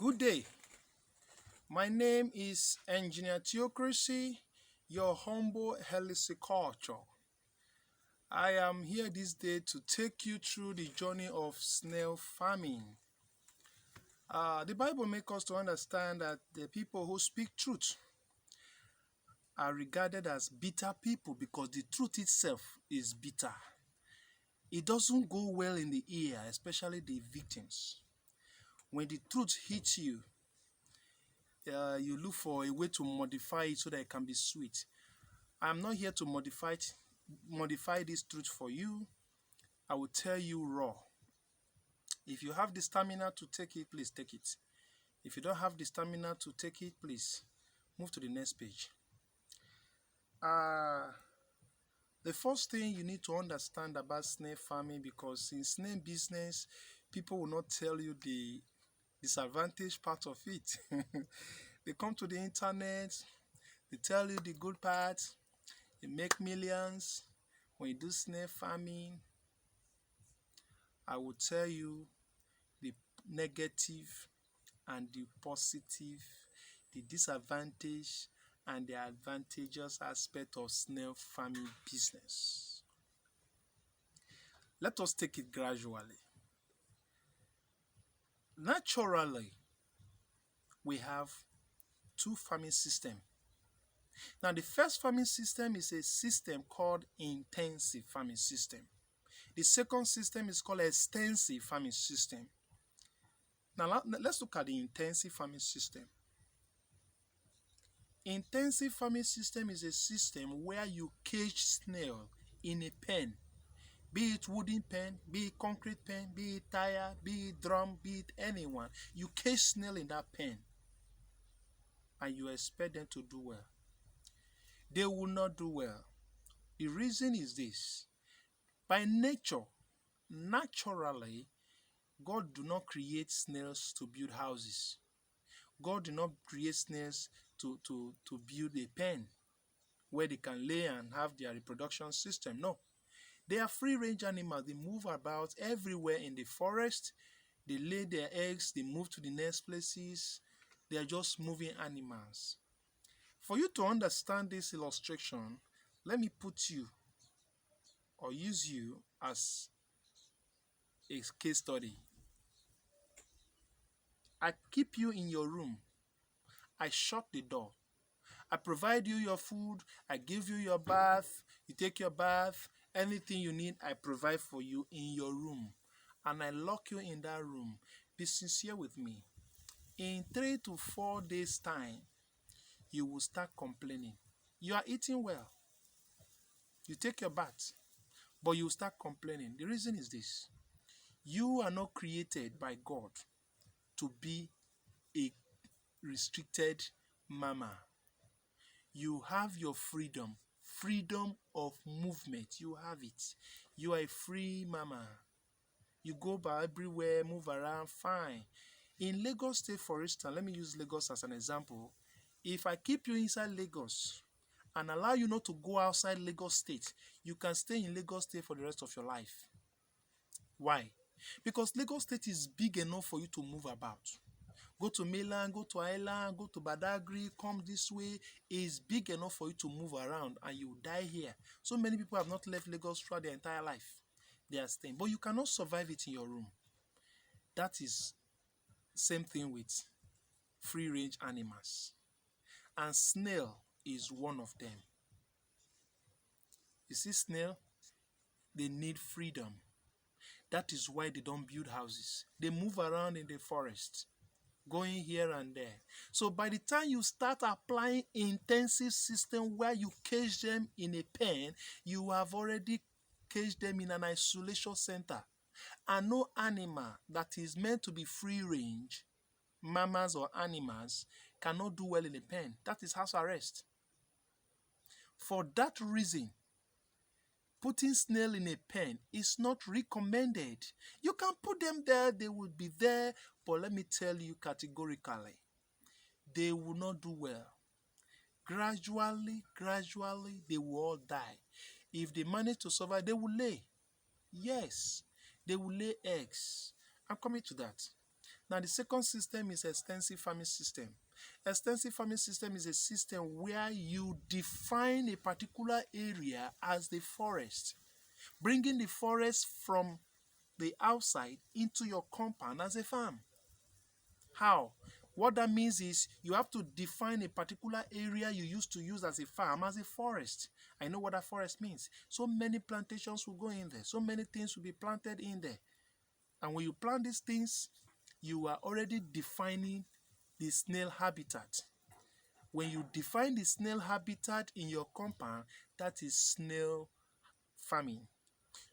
Good day. My name is Engineer Theocracy, your humble heliciculture. I am here this day to take you through the journey of snail farming. The Bible makes us to understand that the people who speak truth are regarded as bitter people because the truth itself is bitter. It doesn't go well in the ear, especially the victims. When the truth hits you, you look for a way to modify it so that it can be sweet. I'm not here to modify this truth for you. I will tell you raw. If you have the stamina to take it, please take it. If you don't have the stamina to take it, please move to the next page. The first thing you need to understand about snail farming, because in snail business, people will not tell you the disadvantage part of it. They come to the internet, they tell you the good part, you make millions when you do snail farming. I will tell you the negative and the positive, the disadvantage and the advantageous aspect of snail farming business. Let us take it gradually. Naturally, we have two farming systems. Now, the first farming system is a system called intensive farming system. The second system is called extensive farming system. Now, let's look at the intensive farming system. Intensive farming system is a system where you cage snail in a pen, be it wooden pen, be it concrete pen, be it tire, be it drum, be it anyone. You cage snail in that pen and you expect them to do well. They will not do well. The reason is this. By nature, naturally, God do not create snails to build houses. God did not create snails to build a pen where they can lay and have their reproduction system. No. They are free-range animals. They move about everywhere in the forest. They lay their eggs. They move to the next places. They are just moving animals. For you to understand this illustration, let me put you or use you as a case study. I keep you in your room. I shut the door. I provide you your food. I give you your bath. You take your bath. Anything you need, I provide for you in your room. And I lock you in that room. Be sincere with me. In 3 to 4 days' time, you will start complaining. You are eating well. You take your bath. But you will start complaining. The reason is this. You are not created by God to be a restricted mama. You have your freedom of movement. You have it. You are a free mama. You go by everywhere, move around, fine. In Lagos State, for instance, let me use Lagos as an example. If I keep you inside Lagos and allow you not to go outside Lagos State, you can stay in Lagos State for the rest of your life. Why? Because Lagos State is big enough for you to move about. Go to mainland, go to island, go to Badagry, come this way. It's big enough for you to move around and you die here. So many people have not left Lagos throughout their entire life. They are staying. But you cannot survive it in your room. That is same thing with free-range animals. And snail is one of them. You see, snail, they need freedom. That is why they don't build houses. They move around in the forest, going here and there. So by the time you start applying intensive system where you cage them in a pen, you have already caged them in an isolation center. And no animal that is meant to be free range, mammals or animals, cannot do well in a pen. That is house arrest. For that reason, putting snail in a pen is not recommended. You can put them there, they will be there, but let me tell you categorically, they will not do well. Gradually, they will all die. If they manage to survive, they will lay. Yes, they will lay eggs. I'm coming to that. Now, the second system is extensive farming system. Extensive farming system is a system where you define a particular area as the forest, bringing the forest from the outside into your compound as a farm. How? What that means is you have to define a particular area you used to use as a farm as a forest. I know what that forest means. So many plantations will go in there. So many things will be planted in there. And when you plant these things, you are already defining the snail habitat. When you define the snail habitat in your compound, that is snail farming.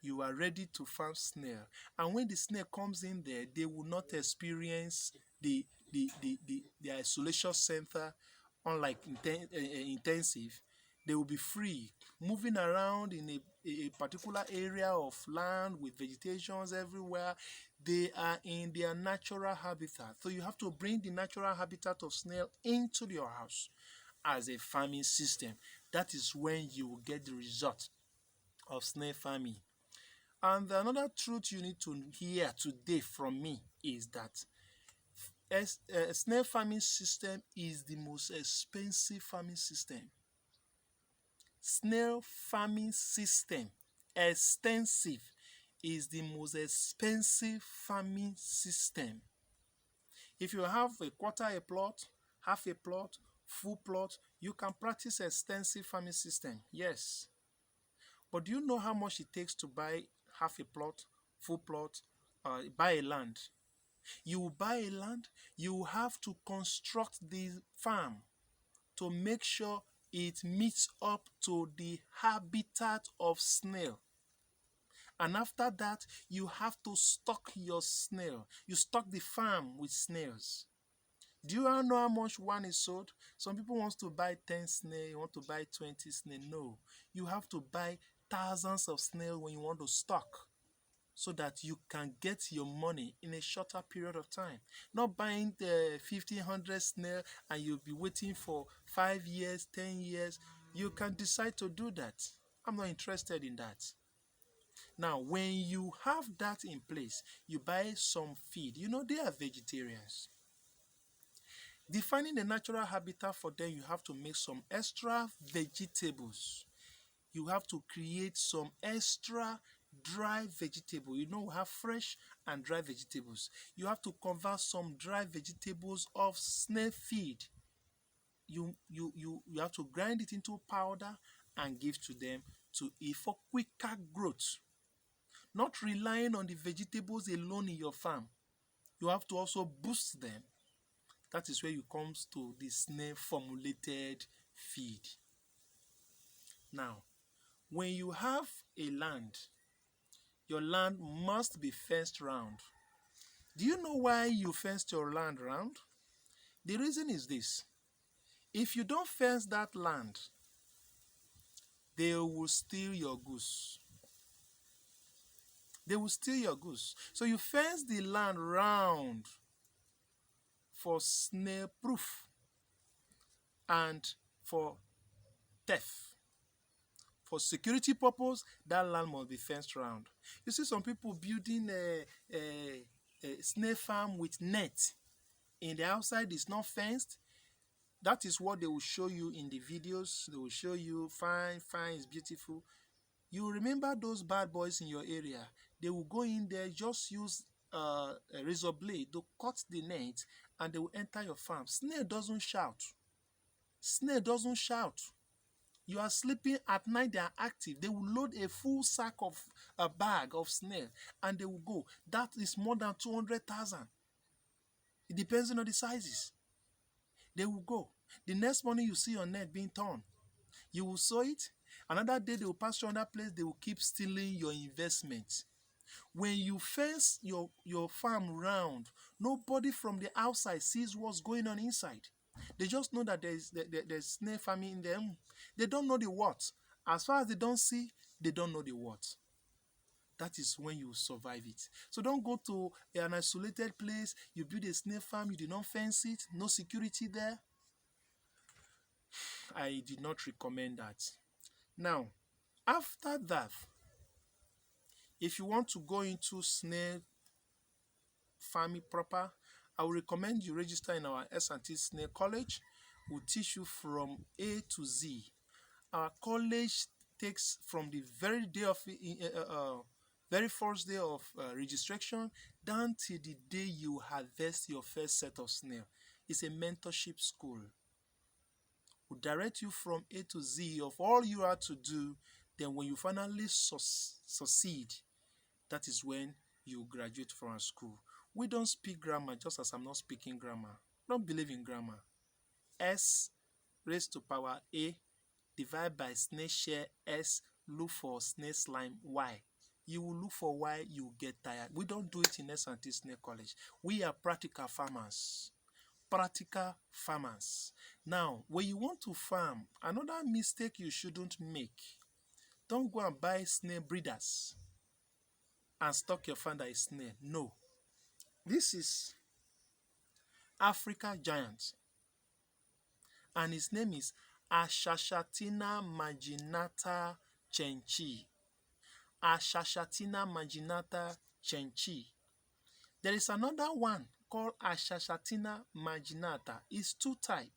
You are ready to farm snail. And when the snail comes in there, they will not experience the isolation center, unlike intensive. They will be free, moving around in a particular area of land with vegetations everywhere. They are in their natural habitat. So you have to bring the natural habitat of snail into your house as a farming system. That is when you will get the result of snail farming. And another truth you need to hear today from me is that snail farming system is the most expensive farming system. Snail farming system, extensive, is the most expensive farming system. If you have a quarter a plot, half a plot, full plot, you can practice extensive farming system. Yes. But do you know how much it takes to buy half a plot, full plot, buy a land? You buy a land, you have to construct the farm to make sure it meets up to the habitat of snail. And after that, you have to stock your snail. You stock the farm with snails. Do you all know how much one is sold? Some people want to buy 10 snail, you want to buy 20 snail. No, you have to buy thousands of snail when you want to stock, so that you can get your money in a shorter period of time. Not buying the 1,500 snail and you'll be waiting for 5 years, 10 years. You can decide to do that. I'm not interested in that. Now, when you have that in place, you buy some feed. You know, they are vegetarians. Defining the natural habitat for them, you have to make some extra vegetables. You have to create some extra dry vegetable. You know, we have fresh and dry vegetables. You have to convert some dry vegetables of snail feed. You have to grind it into powder and give to them to eat for quicker growth. Not relying on the vegetables alone in your farm. You have to also boost them. That is where you comes to the snail formulated feed. Now, when you have a land, your land must be fenced round. Do you know why you fenced your land round? The reason is this. If you don't fence that land, they will steal your goose. They will steal your goose. So you fence the land round for snail proof and for theft. For security purpose, that land must be fenced round. You see some people building a snail farm with net. In the outside, it's not fenced. That is what they will show you in the videos. They will show you fine, it's beautiful. You remember those bad boys in your area. They will go in there, just use a razor blade to cut the net, and they will enter your farm. Snail doesn't shout. Snail doesn't shout. You are sleeping at night, they are active. They will load a full sack of a bag of snail and they will go. That is more than 200,000. It depends on the sizes. They will go. The next morning you see your net being torn. You will sow it. Another day they will pass through another place. They will keep stealing your investment. When you fence your farm round, nobody from the outside sees what's going on inside. They just know that there's snail farming in them. They don't know the what. As far as they don't see, they don't know the what. That is when you survive it. So don't go to an isolated place. You build a snail farm, you did not fence it, no security there. I did not recommend that. Now, after that, if you want to go into snail farming proper I will recommend you register in our S&T SNAIL College. We'll teach you from A to Z. Our college takes from the very day of very first day of registration down till the day you harvest your first set of snail. It's a mentorship school. We'll direct you from A to Z of all you have to do. Then when you finally succeed, that is when you graduate from our school. We don't speak grammar just as I'm not speaking grammar. Don't believe in grammar. S raised to power A divide by snail share S, look for snail slime Y. You will look for Y, you will get tired. We don't do it in S&T SNAIL College. We are practical farmers. Practical farmers. Now, when you want to farm, another mistake you shouldn't make. Don't go and buy snail breeders and stock your farm that is snail. No. This is Africa giant. And his name is Ashashatina marginata chenchi. Ashashatina marginata chenchi. There is another one called Ashashatina marginata. It's two types.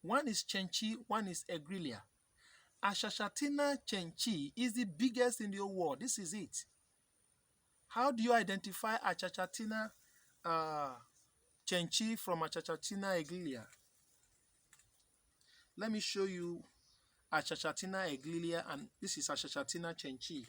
One is chenchi, one is egrelia. Ashashatina chenchi is the biggest in the whole world. This is it. How do you identify Ashashatina chenchi from Ashashatina egrelia? Let me show you Ashashatina egrelia, and this is Ashashatina chenchi.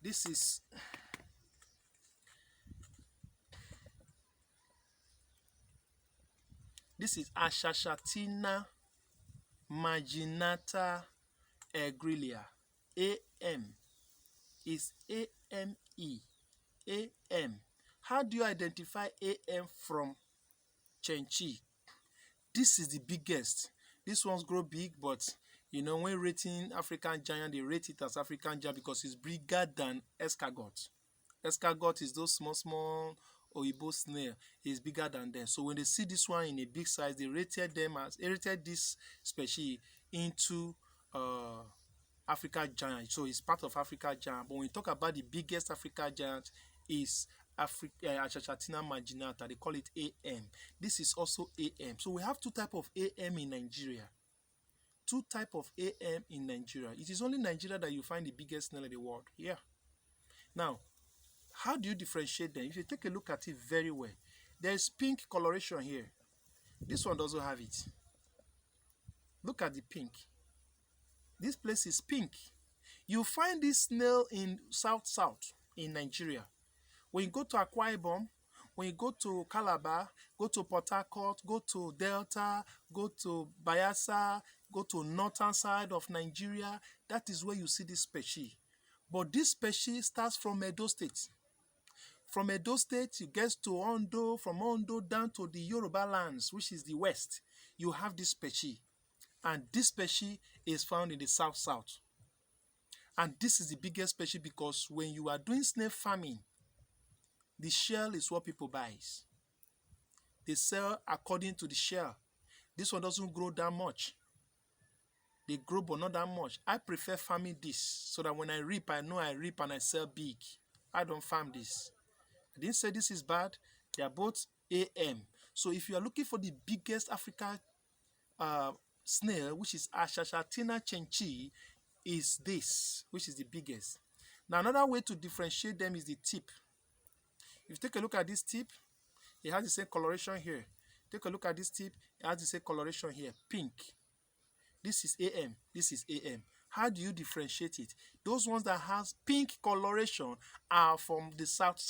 This is Ashashatina marginata egrelia. AM is AME. AM. How do you identify AM from chenchi? This is the biggest. This ones grow big, but you know, when rating African giant, they rate it as African giant because it's bigger than escargot. Escargot is those small Oyibo snail. It's bigger than them. So when they see this one in a big size, they rated this species into Africa giant. So it's part of Africa giant. But when we talk about the biggest Africa giant is Ashashatina marginata. They call it AM. This is also AM. So we have two types of AM in Nigeria. Two types of AM in Nigeria. It is only Nigeria that you find the biggest snail in the world. Yeah. Now, how do you differentiate them? If you take a look at it very well, there is pink coloration here. This one doesn't have it. Look at the pink. This place is pink. You find this snail in south in Nigeria. When you go to Akwa Ibom, when you go to Calabar, go to Port Harcourt, go to Delta, go to Bayelsa, go to northern side of Nigeria, that is where you see this species. But this species starts from Edo State. From Edo State, it gets to Ondo, from Ondo down to the Yoruba lands, which is the west. You have this species. And this species is found in the south. And this is the biggest species because when you are doing snail farming, the shell is what people buy. They sell according to the shell. This one doesn't grow that much. They grow but not that much. I prefer farming this so that when I reap, I know I reap and I sell big. I don't farm this. I didn't say this is bad. They are both AM. So if you are looking for the biggest African snail, which is Ashashatina chenchi, is this, which is the biggest. Now another way to differentiate them is the tip. If you take a look at this tip, it has the same coloration here. Take a look at this tip, it has the same coloration here, pink. This is AM, this is AM. How do you differentiate it? Those ones that has pink coloration are from the south.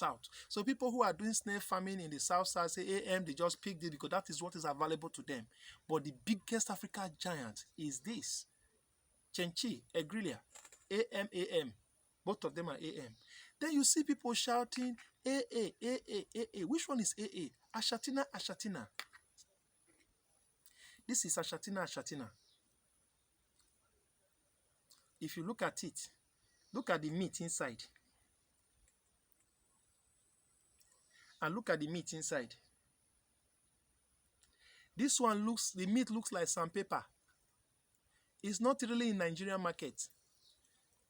So people who are doing snail farming in the south say AM, they just picked it because that is what is available to them. But the biggest African giant is this. Chenchi, Egrelia, AM, AM. Both of them are AM. Then you see people shouting AA, AA, AA. Which one is AA? Ashatina, Ashatina. This is Ashatina, Ashatina. If you look at it, look at the meat inside. And look at the meat inside. This one the meat looks like sandpaper. It's not really in Nigerian market.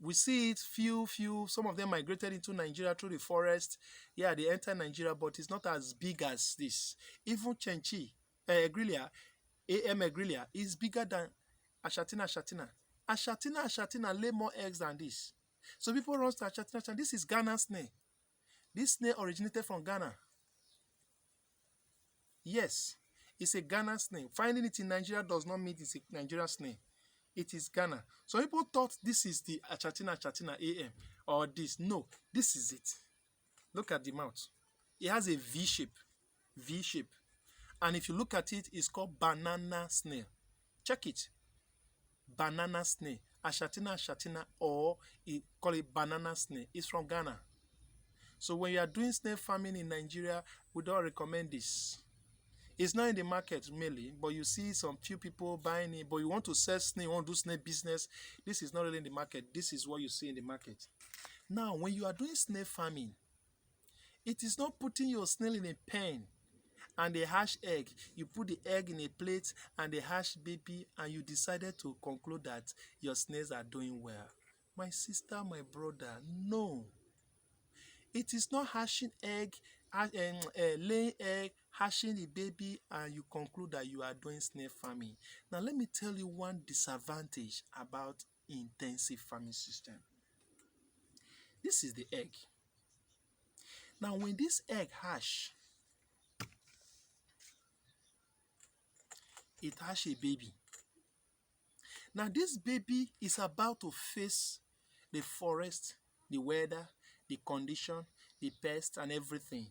We see it, few, some of them migrated into Nigeria through the forest. Yeah, they enter Nigeria, but it's not as big as this. Even Chenchi, Egrilia, AM Egrilia is bigger than Ashatina Ashatina. Ashatina lay more eggs than this. So people run to Ashatina Ashatina. This is Ghana snail. This snail originated from Ghana. Yes, it's a Ghana snail. Finding it in Nigeria does not mean it's a Nigerian snail. It is Ghana. So people thought this is the Achatina AM or this. No, this is it. Look at the mouth. It has a V shape. V shape. And if you look at it, it's called banana snail. Check it. Banana snail. Ashatina, or call it banana snail. It's from Ghana. So when you are doing snail farming in Nigeria, we don't recommend this. It's not in the market mainly, but you see some few people buying it, but you want to sell snail, you want to do snail business, this is not really in the market. This is what you see in the market. Now, when you are doing snail farming, it is not putting your snail in a pen and they hatch egg. You put the egg in a plate and they hatch baby, and you decided to conclude that your snails are doing well. My sister, my brother, no. It is not hatching egg, laying egg, hatching the baby, and you conclude that you are doing snail farming. Now, let me tell you one disadvantage about intensive farming system. This is the egg. Now, when this egg hatch, it hatch a baby. Now, this baby is about to face the forest, the weather, the condition, the pest, and everything.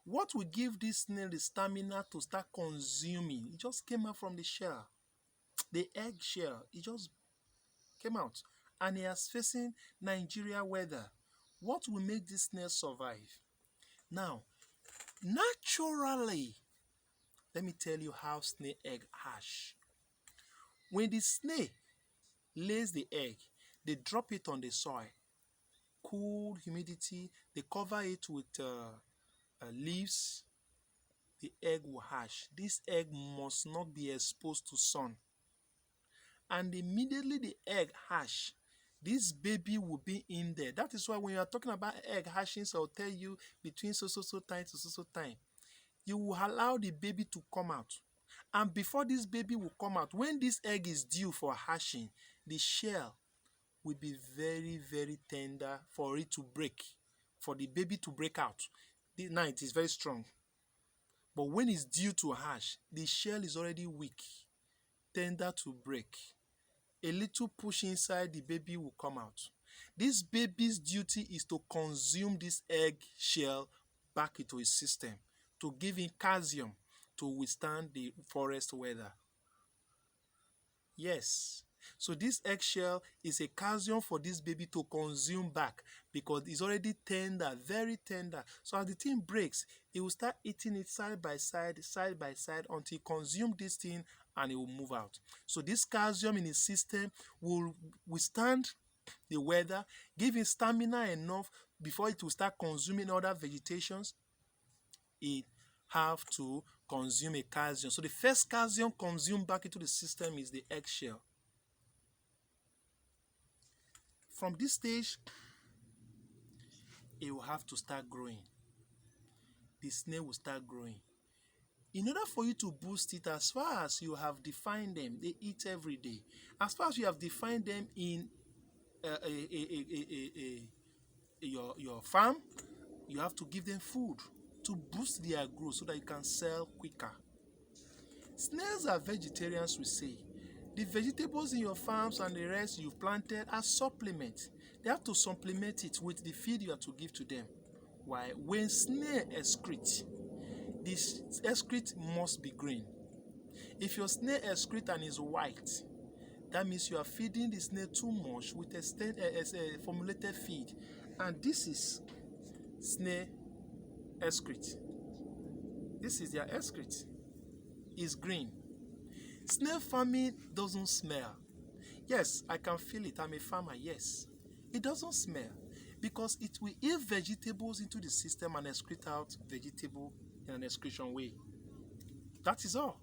What will give this snail the stamina to start consuming? It just came out from the shell, the egg shell. It just came out, and it is facing Nigeria weather. What will make this snail survive? Now, naturally, let me tell you how snail egg hatch. When the snail lays the egg, they drop it on the soil, cool humidity. They cover it with leaves. The egg will hatch. This egg must not be exposed to sun. And immediately the egg hatch, this baby will be in there. That is why when you are talking about egg hatching, so I'll tell you between so time to so time, you will allow the baby to come out. And before this baby will come out, when this egg is due for hatching, the shell will be very tender for it to break, for the baby to break out. Now it is very strong. But when it's due to hatch, the shell is already weak, tender to break. A little push inside, the baby will come out. This baby's duty is to consume this egg shell back into his system, to give him calcium to withstand the forest weather. Yes. So this eggshell is a calcium for this baby to consume back, because it's already tender, very tender. So as the thing breaks, it will start eating it side by side, until it consumes this thing and it will move out. So this calcium in his system will withstand the weather, give him stamina enough before it will start consuming other vegetations. It have to consume a calcium. So the first calcium consumed back into the system is the eggshell. From this stage, it will have to start growing. The snail will start growing. In order for you to boost it, as far as you have defined them, they eat every day. As far as you have defined them in your farm, you have to give them food to boost their growth so that you can sell quicker. Snails are vegetarians, we say. The vegetables in your farms and the rest you've planted are supplements. They have to supplement it with the feed you have to give to them. Why? When snail excrete, this excrete must be green. If your snail excrete and is white, that means you are feeding the snail too much with a formulated feed. And this is snail excrete. This is their excrete. It's green. Snail farming doesn't smell. Yes, I can feel it. I'm a farmer, yes. It doesn't smell because it will eat vegetables into the system and excrete out vegetable in an excretion way. That is all.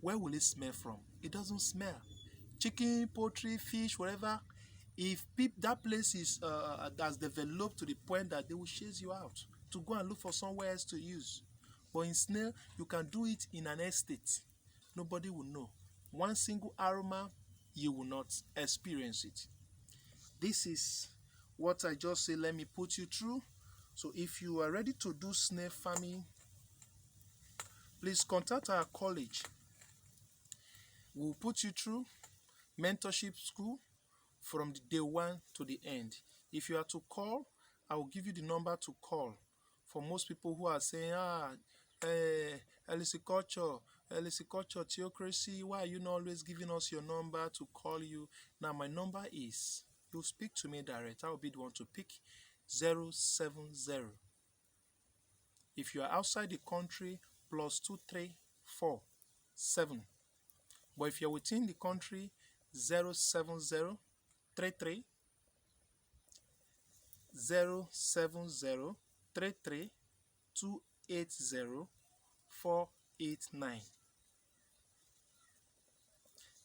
Where will it smell from? It doesn't smell. Chicken, poultry, fish, whatever, If that place is has developed to the point that they will chase you out to go and look for somewhere else to use. But in snail, you can do it in an estate. Nobody will know. One single aroma, you will not experience it. This is what I just say. Let me put you through. So if you are ready to do snail farming, please contact our college. We'll put you through mentorship school from the day one to the end. If you are to call, I will give you the number to call. For most people who are saying, Elisiculture, theocracy, why are you not always giving us your number to call you? Now my number is, you speak to me direct. I will be the one to pick 070. If you are outside the country, +234-7. But if you're within the country, 07033 07033 280 489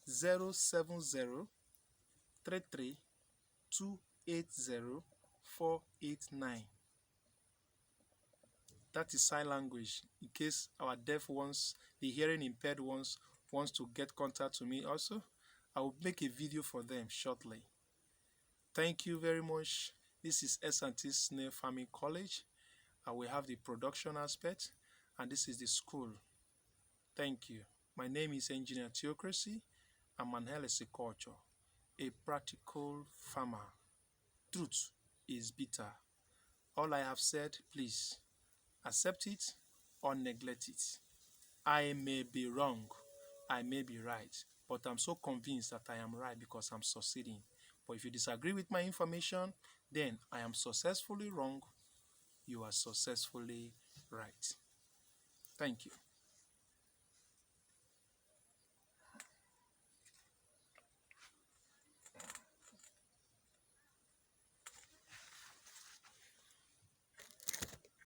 07033 280 489. That is sign language. In case our deaf ones, the hearing impaired ones, wants to get contact to me also, I will make a video for them shortly. Thank you very much. This is S&T Snail Farming College. I will have the production aspect, and this is the school. Thank you. My name is Engineer Theocracy. I'm an Elisiculture, a practical farmer. Truth is bitter. All I have said, please accept it or neglect it. I may be wrong, I may be right, but I'm so convinced that I am right because I'm succeeding. But if you disagree with my information, then I am successfully wrong, you are successfully right. Thank you.